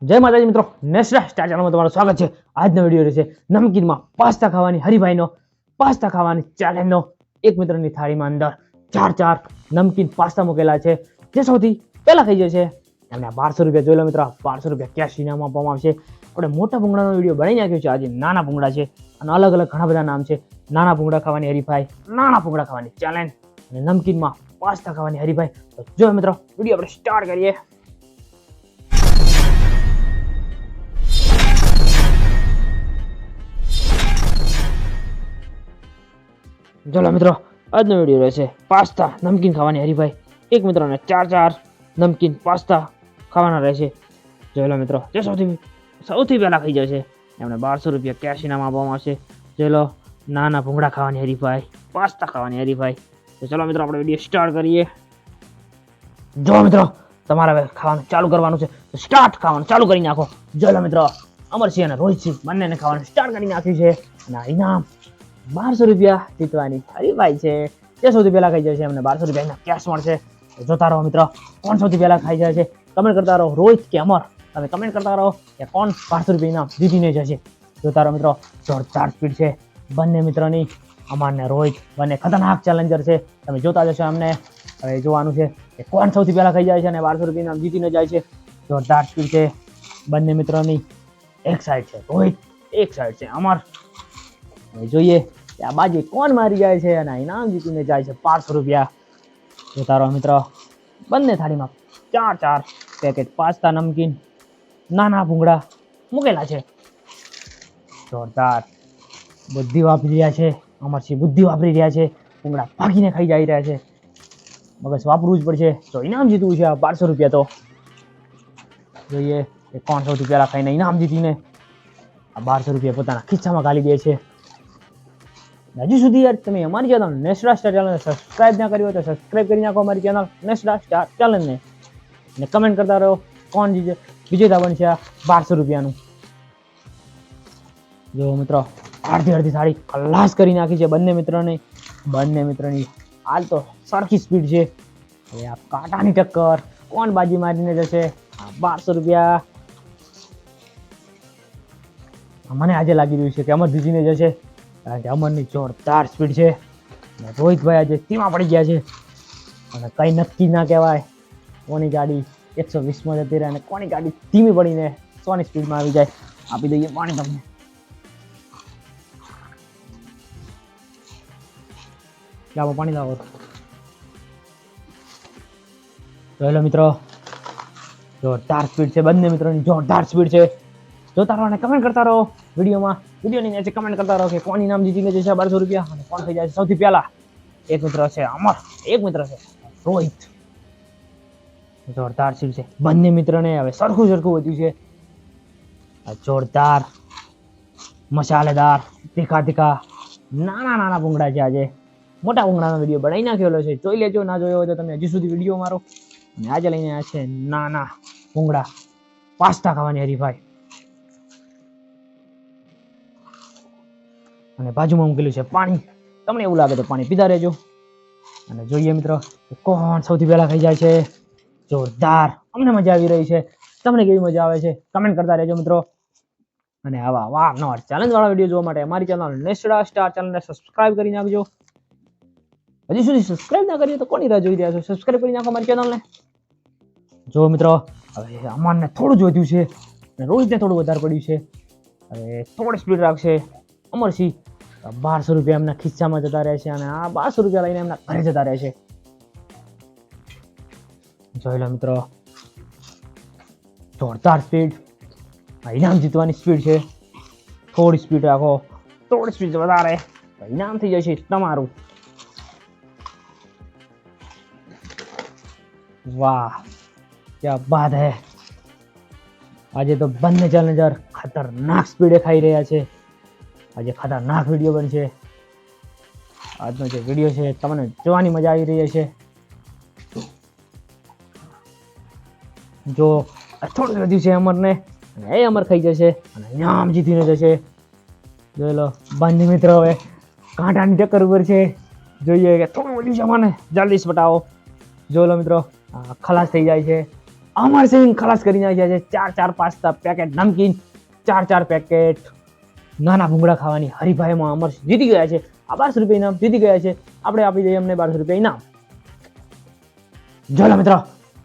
જય માતાજી મિત્રો, નેશનલ સ્ટાર ચેનલમાં તમારું સ્વાગત છે। આજનો વિડીયો રહેશે નમકીનમાં પાસ્તા ખાવાની હરીફાઈનો, પાસ્તા ખાવાની ચેલેન્જનો। એક મિત્રની થાળીમાં અંદર ચાર નમકીન પાસ્તા મૂકેલા છે। જે સૌથી પહેલા ખાઈ જશે એમને 1200 રૂપિયા જોઈ લો મિત્રો। 1200 રૂપિયા કેશ ઇનામ આપવામાં આવશે। આપણે મોટા ભૂંગળાનો વિડીયો બનાવી નાખ્યો છે। આજે નાના ભૂંગળા છે અને અલગ અલગ ઘણા બધા નામ છે। નાના ભૂંગળા ખાવાની હરીફાઈ, નાના ભૂંગળા ખાવાની ચેલેન્જ અને નમકીનમાં પાસ્તા ખાવાની હરીફાઈ। તો જો મિત્રો વિડીયો આપણે સ્ટાર્ટ કરીએ। ચલો મિત્રો, આજનો વિડીયો રહેશે પાસ્તા નમકીન ખાવાની હરીફાઈ। એક મિત્રોને ચાર નમકીન પાસ્તા ખાવાના રહેશે। જોઈ લો મિત્રો, જે સૌથી પહેલા ખાઈ જશે એમને 1200 રૂપિયા કેશ ઇનામ આપવામાં આવશે। જોઈ લો, નાના ભૂંગળા ખાવાની હરીફાઈ, પાસ્તા ખાવાની હરીફાઈ। તો ચલો મિત્રો, આપણે વિડીયો સ્ટાર્ટ કરીએ। જો મિત્રો, તમારે હવે ખાવાનું ચાલુ કરવાનું છે તો સ્ટાર્ટ ખાવાનું ચાલુ કરી નાખો। જોઈ લો મિત્રો, અમરસિંહ અને રોહિતસિંહ બંનેને ખાવાનું સ્ટાર્ટ કરી નાખ્યું છે અને આ ઇનામ 1200 રૂપિયા જીતવાની હરીફાઈ છે। જે સૌથી પહેલા ખાઈ જાય છે એમને 1200 રૂપિયા કેશ મળશે। જોતા રહો મિત્રો, કોણ સૌથી પહેલા ખાઈ જાય છે કમેન્ટ કરતા રહો, રોહિત કે અમર। તમે કમેન્ટ કરતા રહો કે કોણ 1200 રૂપિયા ઇનામ જીતીને જશે। જોતા રહો મિત્રો, જોરદાર સ્પીડ છે બંને મિત્રોની। અમર ને રોહિત બંને ખતરનાક ચેલેન્જર છે। તમે જોતા જશો અમને। હવે જોવાનું છે કે કોણ સૌથી પહેલા ખાઈ જાય છે અને 1200 રૂપિયા ઇનામ જીતીને જાય છે। જોરદાર સ્પીડ છે બંને મિત્રોની। એક સાઈડ છે રોહિત, એક સાઈડ છે અમર। હવે જોઈએ કે આ બાજી કોણ મારી જાય છે અને ઇનામ જીતીને જાય છે 1200 રૂપિયા। જોતા રહો મિત્રો, બંને થાળીમાં ચાર પેકેટ પાસ્તા નમકીન નાના ભૂંગળા મૂકેલા છે। જોરદાર બુદ્ધિ વાપરી રહ્યા છે અમરસિંહ, બુદ્ધિ વાપરી રહ્યા છે। ભૂંગળા ભાગીને ખાઈ જઈ રહ્યા છે। મગજ વાપરવું જ પડશે તો ઇનામ જીતવું છે 1200 રૂપિયા। તો જોઈએ કે કોણ સૌથી પહેલા ખાઈને ઇનામ જીતીને આ 1200 રૂપિયા પોતાના ખિસ્સામાં ગાલી દે છે। હજુ સુધી યાર તમે અમારી ચેનલ નેશનલ સ્ટાર ચેનલને સબસ્ક્રાઇબ ના કરી હોય તો સબસ્ક્રાઇબ કરી નાખો અમારી ચેનલ નેશનલ સ્ટાર ચેનલને અને કમેન્ટ કરતા રહો કોણ વિજેતા બનશે આ 1200 રૂપિયાનું। જો મિત્રો, અડધી થાળી ખલાસ કરી નાખી છે બંને મિત્રોની। હાલ તો સરખી સ્પીડ છે। હવે આ કાંટાની ટક્કર, કોણ બાજી મારીને જશે આ 1200 રૂપિયા? મને આજે લાગી રહ્યું છે કે અમર જીતીને જશે, કારણ કે અમરની જોરદાર સ્પીડ છે। રોહિતભાઈ આજે ધીમા પડી ગયા છે અને કંઈ નક્કી ના કહેવાય કોની ગાડી 120માં જતી રહે અને કોની ગાડી ધીમી પડીને 100ની સ્પીડમાં આવી જાય। આપી દઈએ પાણી તમને। લાવો પાણી લાવો। જોઈ લો મિત્રો, જોરદાર સ્પીડ છે બંને મિત્રોની, જોરદાર સ્પીડ છે। જોતા રહો અને કમેન્ટ કરતા રહો વિડીયોની નીચે કમેન્ટ કરતા રહો કે કોણ ઇનામ જીતીને જશે 1200 રૂપિયા અને કોણ થઈ જાય સૌથી પહેલા। એક મિત્ર છે અમર, એક મિત્ર છે રોહિત। જોરદાર સ્પીડ છે બંને મિત્રને। હવે સરખું વધ્યું છે। જોરદાર મસાલેદાર તીખા નાના ભૂંગળા છે। આજે મોટા ભૂંગળાનો વિડીયો બનાવી નાખેલો છે, જોઈ લેજો। ના જોયો હોય તો તમે હજી સુધી વિડીયો મારો। અને આજે લઈને આવ્યા છે નાના ભૂંગળા પાસ્તા ખાવાની હરીફાઈ અને બાજુમાં મૂકેલું છે પાણી। તમને એવું લાગે તો પાણી પીતા રહેજો અને જોઈએ મિત્રો કોણ સૌથી પહેલા ખાઈ જાય છે। જોરદાર, અમને મજા આવી રહી છે। તમને કેવી મજા આવે છે કમેન્ટ કરતા રહેજો મિત્રો। અને આવા વારંવાર ચેલેન્જ વાળા વિડીયો જોવા માટે અમારી ચેનલ નેશનલ સ્ટાર ચેનલને સબસ્ક્રાઇબ કરી નાખજો। હજી સુધી સબસ્ક્રાઇબ ના કરી તો કોની રાહ જોઈ રહ્યા છો? સબસ્ક્રાઇબ કરી નાખો અમારી ચેનલને। જો મિત્રો, હવે અમરને થોડું જ વધ્યું છે અને રોહિતને થોડું વધારે પડ્યું છે। હવે થોડી સ્પીડ રાખશે અમરસિંહ। 1200 રૂપિયા એમના ખિસ્સામાં જતા રહેશે અને આ 1200 રૂપિયા લઈને એમના ઘરે જતા રહેશે। જોઈ લો મિત્રો, જોરદાર સ્પીડ, ઇનામ જીતવાની સ્પીડ છે। થોડી સ્પીડ રાખો, થોડી સ્પીડ વધારે ઇનામ થઈ જશે તમારું। વાહ, ક્યા બાત હે! આજે તો બંને ચેલેન્જર ખતરનાક સ્પીડે ખાઈ રહ્યા છે। આજે ખતરનાક વિડીયો બનશે। આજનો જે વિડીયો છે તમને જોવાની મજા આવી રહી છે। જો થોડું વધ્યું છે અમરને અને એ અમર ખાઈ જશે અને ઇનામ જીતીને જશે। જોઈ લો બંને મિત્રો હવે કાંટાની ટક્કર ઉપર છે। જોઈએ કે થોડું વધ્યું છે અમરને, જલ્દી પટાવો। જોઈ લો મિત્રો, ખલાસ થઈ જાય છે અમરસિંહ ખલાસ કરી નાખ્યા છે 4 પાસ્તા પેકેટ નમકીન, 4 પેકેટ નાના ભૂંગળા ખાવાની હરીફાઈમાં અમરસિંહ જીતી ગયા છે. આ 1200 રૂપિયા ઇનામ જીતી ગયા છે. આપણે આપી દઈએ અમને 1200 રૂપિયા ઇનામ. જોલા મિત્રો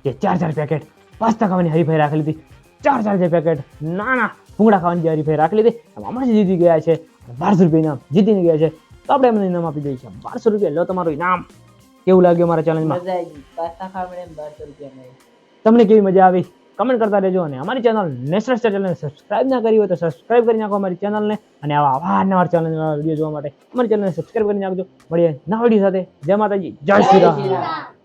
કે 4 પેકેટ પાસ્તા ખાવાની હરીફાઈ રાખેલી હતી, 4 પેકેટ નાના ભૂંગળા ખાવાની જે હરીફાઈ રાખેલી હતી એમાં અમરસિંહ જીતી ગયા છે. 1200 રૂપિયા ઇનામ જીતીને ગયા છે. તો આપણે એમને ઇનામ આપી દઈએ છીએ 1200 રૂપિયા. લો તમારું ઇનામ. કેવું લાગ્યું મારા ચેલેન્જમાં? મજા આવી ગઈ. પાસ્તા ખાવા મળે 1200 રૂપિયા મળે. તમને કેવી મજા આવી કમેન્ટ કરતા રહેજો. અને અમારી ચેનલ નેશનલ સ્ટાર ચેનલને સબસ્ક્રાઇબ ના કરી હોય તો સબસ્ક્રાઇબ કરી નાખો અમારી ચેનલને. અને આવા અવારનવાર ચેનલના વિડીયો જોવા માટે અમારી ચેનલને સબસ્ક્રાઇબ કરી નાખજો. મળીએ નવા વિડીયો સાથે. જય માતાજી, જય શ્રી રામ.